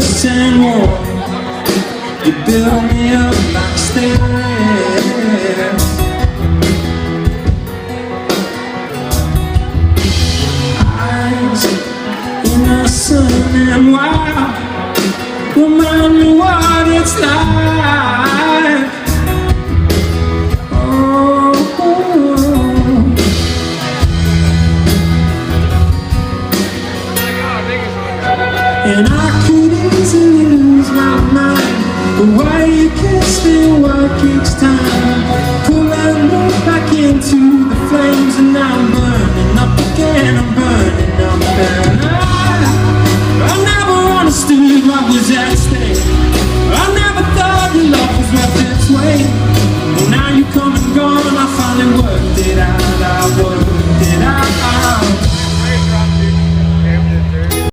first and war. You build me up like stairs. Eyes innocent and wild, remind me what it's like. Oh, and I could easily lose my mind, but why you kiss me work each time, pulling me back into the flames, and I'm burning up again, I'm burning up, and I never understood what was at stake.